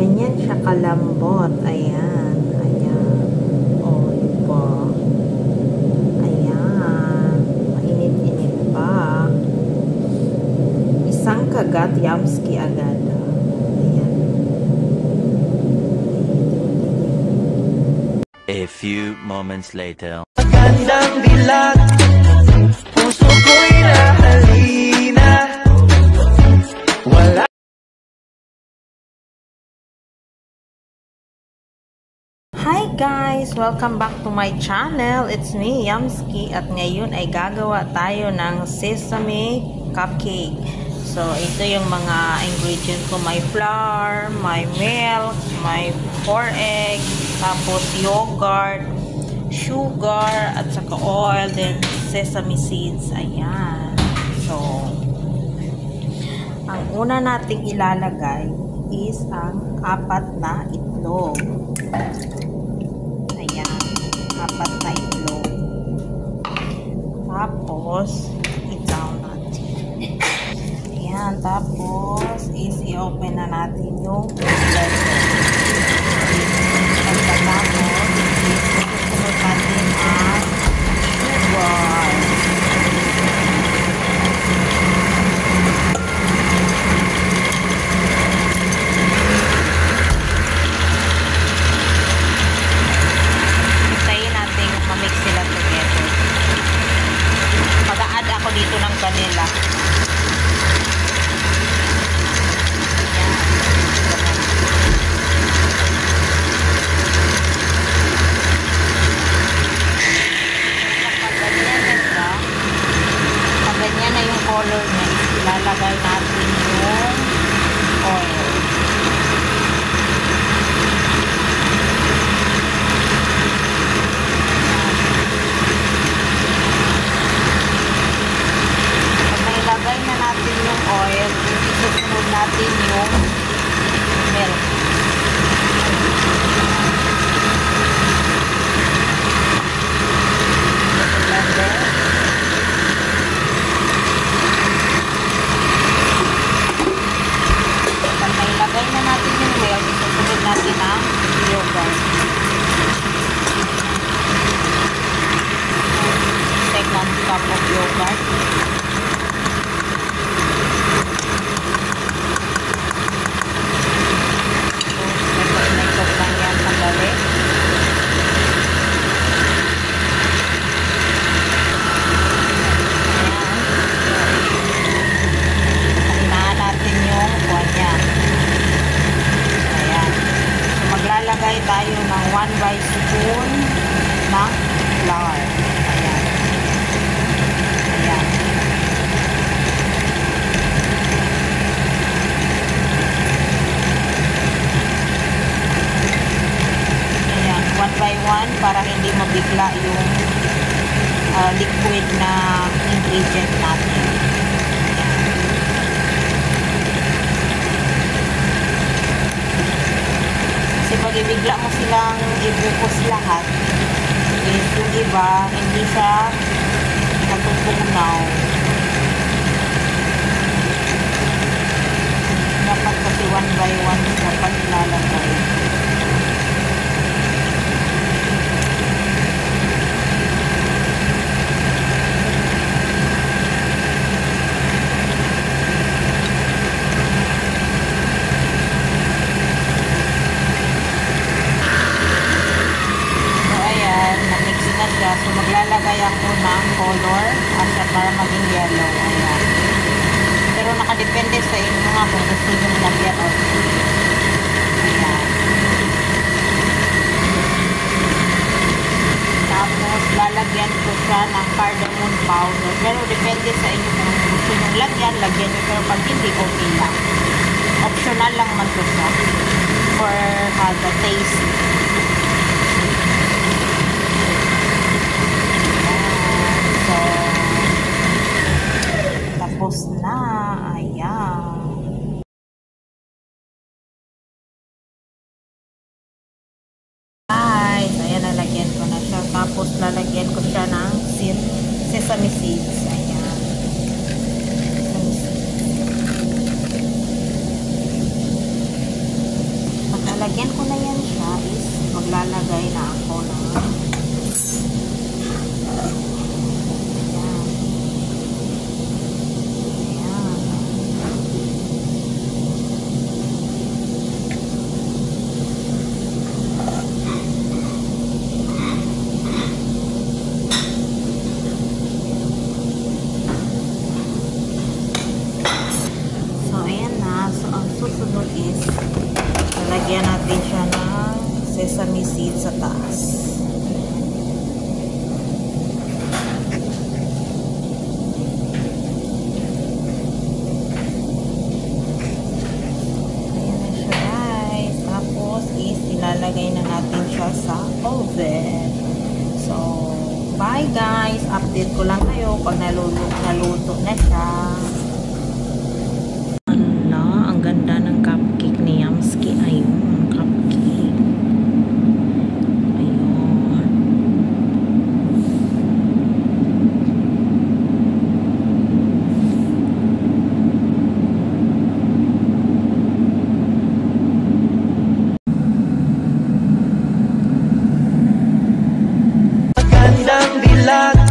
Ganyan siya kalambot. Ayan. Ayan. O, diba? Ayan. Mainit-init pa. Isang kagat, yamski agad. Ayan. A few moments later. Magandang dilag, puso ko'y nahalina. Wala. Hi guys! Welcome back to my channel. It's me, Yamski. At ngayon ay gagawa tayo ng sesame cupcake. So, ito yung mga ingredients ko. May flour, may milk, may 4 eggs, tapos yogurt, sugar, at saka oil, then sesame seeds. Ayan. So, ang una nating ilalagay is ang 4 na itlog. Ayan. 4 na itlog. Tapos, i-down natin. Ayan. Tapos, i-open na natin yung blender. Pagkatapos, susunod natin ang sugar. Hintayin natin mamix sila together. Mag-a-add ako dito ng vanilla. Ganyan na yung color niya. Ilalagay natin yung oil. Pag nailagay na natin yung oil, susunod natin yung milk. Ilagay na natin yung milk, isusunod natin ang yogurt. Second cup of yogurt. Ito lang yan sandali. Hinahan natin yung kuwan yan. Maglalagay tayo ng 1 by spoon ng flour. Ayan. Ayan. Ayan. 1 by 1 para hindi mabigla yung liquid na ingredient natin. Kasi pag ibigla mo silang ibukos lahat, is yung iba, hindi siya natutunaw. Dapat kasi 1 by 1 dapat ilalagay. So, maglalagay ako ng color para maging yellow. Ayan. Pero nakadepende sa inyo nga kung gusto nyo lagyan o ayan. Tapos, lalagyan ko siya ng cardamom powder. Pero depende sa inyo kung gusto nyo lagyan nyo. Pero pag hindi, okay lang. Optional lang man to siya for the taste. Tapos na, ayan. Guys, ayan, lalagyan ko na siya. Tapos lalagyan ko siya ng sesame seeds. Ayan. lalagyan ko na yan siya is maglalagay na ako ng susunod is lalagyan natin siya ng sesame seed sa taas. Ayan na siya guys. Tapos is ilalagay na natin siya sa oven. So, bye guys. Update ko lang kayo pag naluto na siya. Ganda ng cupcake ni Yamski. Ayun, cupcake. Ayun. Magandang dilat